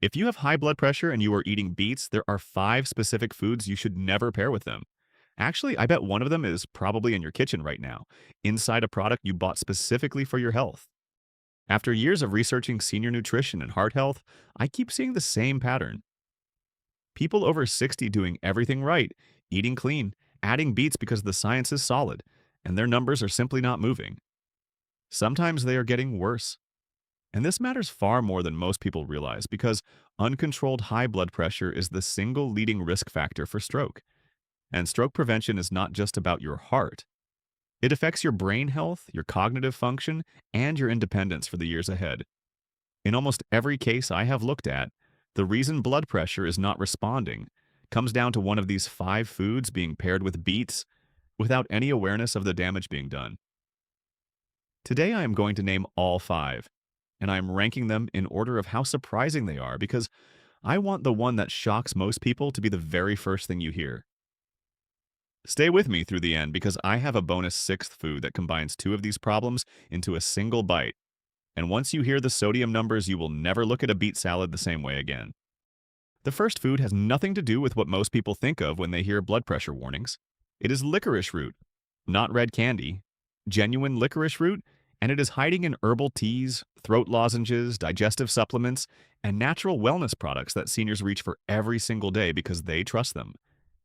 If you have high blood pressure and you are eating beets, there are 5 specific foods you should never pair with them. Actually, I bet one of them is probably in your kitchen right now, inside a product you bought specifically for your health. After years of researching senior nutrition and heart health, I keep seeing the same pattern. People over 60 doing everything right, eating clean, adding beets because the science is solid, and their numbers are simply not moving. Sometimes they are getting worse. And this matters far more than most people realize because uncontrolled high blood pressure is the single leading risk factor for stroke. And stroke prevention is not just about your heart. It affects your brain health, your cognitive function, and your independence for the years ahead. In almost every case I have looked at, the reason blood pressure is not responding comes down to one of these 5 foods being paired with beets without any awareness of the damage being done. Today I am going to name all 5, and I am ranking them in order of how surprising they are because I want the one that shocks most people to be the very first thing you hear. Stay with me through the end because I have a bonus 6th food that combines 2 of these problems into a single bite. And once you hear the sodium numbers, you will never look at a beet salad the same way again. The first food has nothing to do with what most people think of when they hear blood pressure warnings. It is licorice root, not red candy, genuine licorice root, and it is hiding in herbal teas, throat lozenges, digestive supplements, and natural wellness products that seniors reach for every single day because they trust them.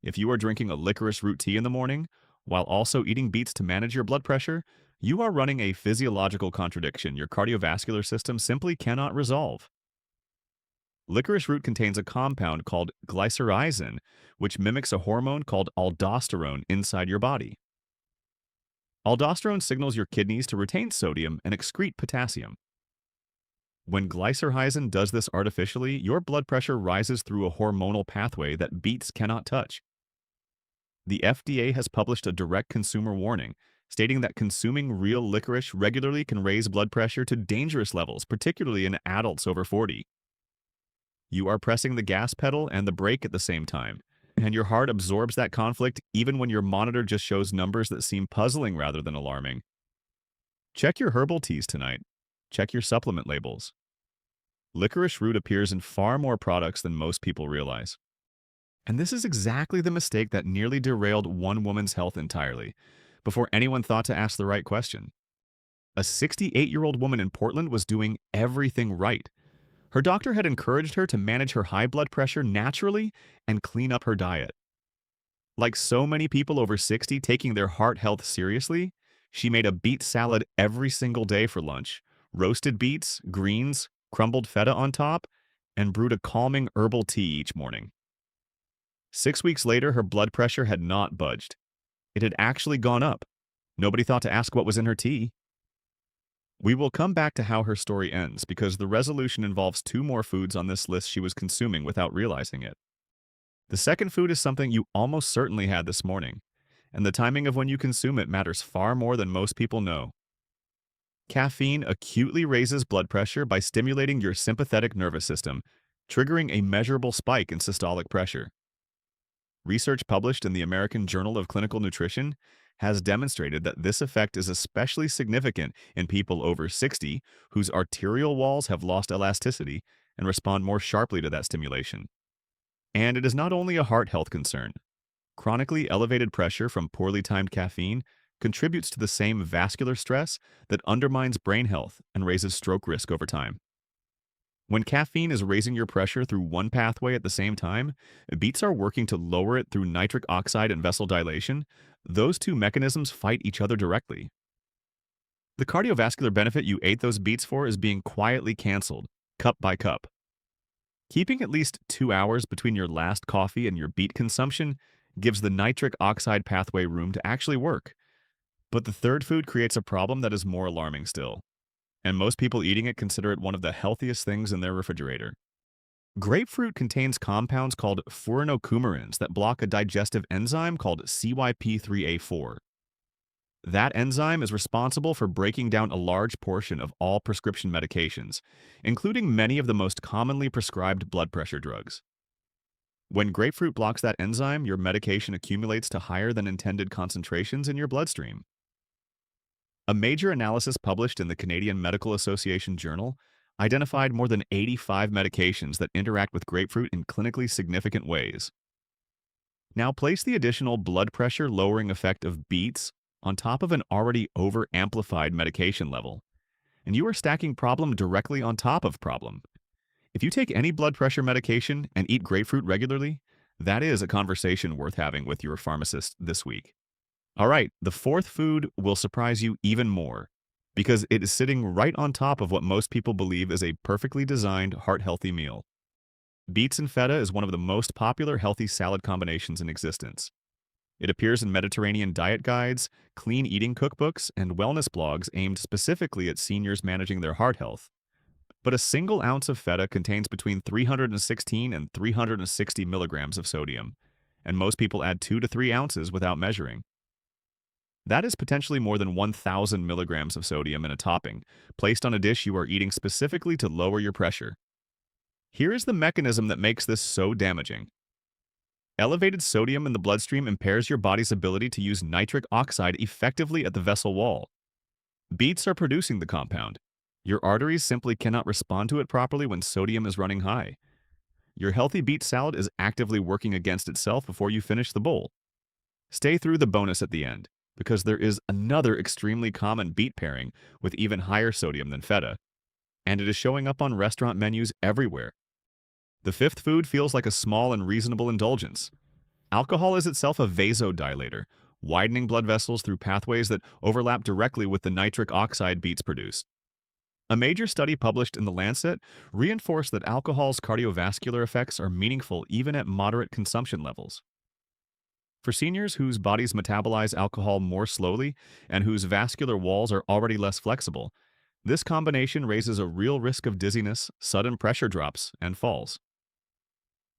If you are drinking a licorice root tea in the morning, while also eating beets to manage your blood pressure, you are running a physiological contradiction your cardiovascular system simply cannot resolve. Licorice root contains a compound called glycyrrhizin, which mimics a hormone called aldosterone inside your body. Aldosterone signals your kidneys to retain sodium and excrete potassium. When glycyrrhizin does this artificially, your blood pressure rises through a hormonal pathway that beets cannot touch. The FDA has published a direct consumer warning, stating that consuming real licorice regularly can raise blood pressure to dangerous levels, particularly in adults over 40. You are pressing the gas pedal and the brake at the same time, and your heart absorbs that conflict even when your monitor just shows numbers that seem puzzling rather than alarming. Check your herbal teas tonight. Check your supplement labels. Licorice root appears in far more products than most people realize. And this is exactly the mistake that nearly derailed one woman's health entirely, before anyone thought to ask the right question. A 68-year-old woman in Portland was doing everything right. Her doctor had encouraged her to manage her high blood pressure naturally and clean up her diet. Like so many people over 60 taking their heart health seriously, she made a beet salad every single day for lunch, roasted beets, greens, crumbled feta on top, and brewed a calming herbal tea each morning. 6 weeks later, her blood pressure had not budged. It had actually gone up. Nobody thought to ask what was in her tea. We will come back to how her story ends because the resolution involves 2 more foods on this list she was consuming without realizing it. The second food is something you almost certainly had this morning, and the timing of when you consume it matters far more than most people know. Caffeine acutely raises blood pressure by stimulating your sympathetic nervous system, triggering a measurable spike in systolic pressure. Research published in the American Journal of Clinical Nutrition has demonstrated that this effect is especially significant in people over 60 whose arterial walls have lost elasticity and respond more sharply to that stimulation. And it is not only a heart health concern. Chronically elevated pressure from poorly timed caffeine contributes to the same vascular stress that undermines brain health and raises stroke risk over time. When caffeine is raising your pressure through one pathway at the same time, beets are working to lower it through nitric oxide and vessel dilation. Those 2 mechanisms fight each other directly. The cardiovascular benefit you ate those beets for is being quietly canceled, cup by cup. Keeping at least 2 hours between your last coffee and your beet consumption gives the nitric oxide pathway room to actually work. But the third food creates a problem that is more alarming still, and most people eating it consider it one of the healthiest things in their refrigerator. Grapefruit contains compounds called furanocoumarins that block a digestive enzyme called CYP3A4. That enzyme is responsible for breaking down a large portion of all prescription medications, including many of the most commonly prescribed blood pressure drugs. When grapefruit blocks that enzyme, your medication accumulates to higher than intended concentrations in your bloodstream. A major analysis published in the Canadian Medical Association Journal identified more than 85 medications that interact with grapefruit in clinically significant ways. Now place the additional blood pressure lowering effect of beets on top of an already over-amplified medication level, and you are stacking problem directly on top of problem. If you take any blood pressure medication and eat grapefruit regularly, that is a conversation worth having with your pharmacist this week. All right, the fourth food will surprise you even more because it is sitting right on top of what most people believe is a perfectly designed, heart-healthy meal. Beets and feta is one of the most popular healthy salad combinations in existence. It appears in Mediterranean diet guides, clean eating cookbooks, and wellness blogs aimed specifically at seniors managing their heart health. But a single ounce of feta contains between 316 and 360 milligrams of sodium, and most people add 2 to 3 ounces without measuring. That is potentially more than 1,000 milligrams of sodium in a topping, placed on a dish you are eating specifically to lower your pressure. Here is the mechanism that makes this so damaging. Elevated sodium in the bloodstream impairs your body's ability to use nitric oxide effectively at the vessel wall. Beets are producing the compound. Your arteries simply cannot respond to it properly when sodium is running high. Your healthy beet salad is actively working against itself before you finish the bowl. Stay through the bonus at the end, because there is another extremely common beet pairing with even higher sodium than feta, and it is showing up on restaurant menus everywhere. The fifth food feels like a small and reasonable indulgence. Alcohol is itself a vasodilator, widening blood vessels through pathways that overlap directly with the nitric oxide beets produce. A major study published in The Lancet reinforced that alcohol's cardiovascular effects are meaningful even at moderate consumption levels. For seniors whose bodies metabolize alcohol more slowly and whose vascular walls are already less flexible, this combination raises a real risk of dizziness, sudden pressure drops, and falls.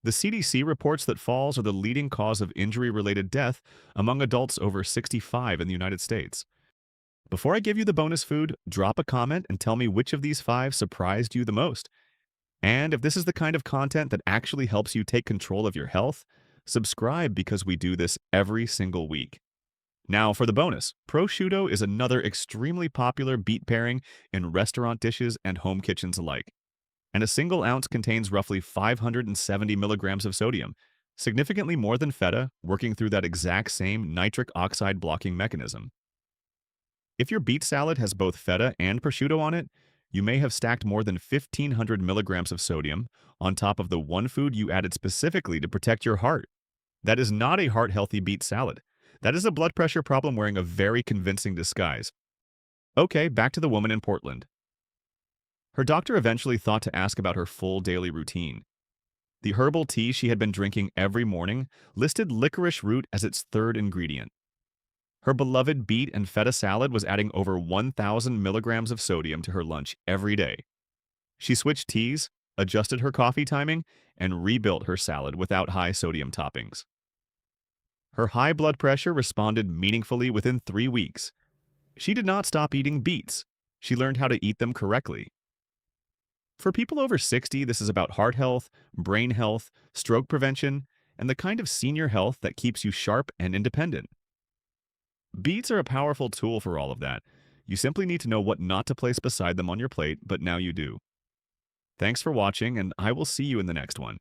The CDC reports that falls are the leading cause of injury-related death among adults over 65 in the United States. Before I give you the bonus food, drop a comment and tell me which of these 5 surprised you the most. And if this is the kind of content that actually helps you take control of your health, subscribe because we do this every single week. Now for the bonus. Prosciutto is another extremely popular beet pairing in restaurant dishes and home kitchens alike. And a single ounce contains roughly 570 milligrams of sodium, significantly more than feta, working through that exact same nitric oxide blocking mechanism. If your beet salad has both feta and prosciutto on it, you may have stacked more than 1,500 milligrams of sodium on top of the one food you added specifically to protect your heart. That is not a heart-healthy beet salad. That is a blood pressure problem wearing a very convincing disguise. Okay, back to the woman in Portland. Her doctor eventually thought to ask about her full daily routine. The herbal tea she had been drinking every morning listed licorice root as its third ingredient. Her beloved beet and feta salad was adding over 1,000 milligrams of sodium to her lunch every day. She switched teas, adjusted her coffee timing, and rebuilt her salad without high sodium toppings. Her high blood pressure responded meaningfully within 3 weeks. She did not stop eating beets. She learned how to eat them correctly. For people over 60, this is about heart health, brain health, stroke prevention, and the kind of senior health that keeps you sharp and independent. Beets are a powerful tool for all of that. You simply need to know what not to place beside them on your plate, but now you do. Thanks for watching, and I will see you in the next one.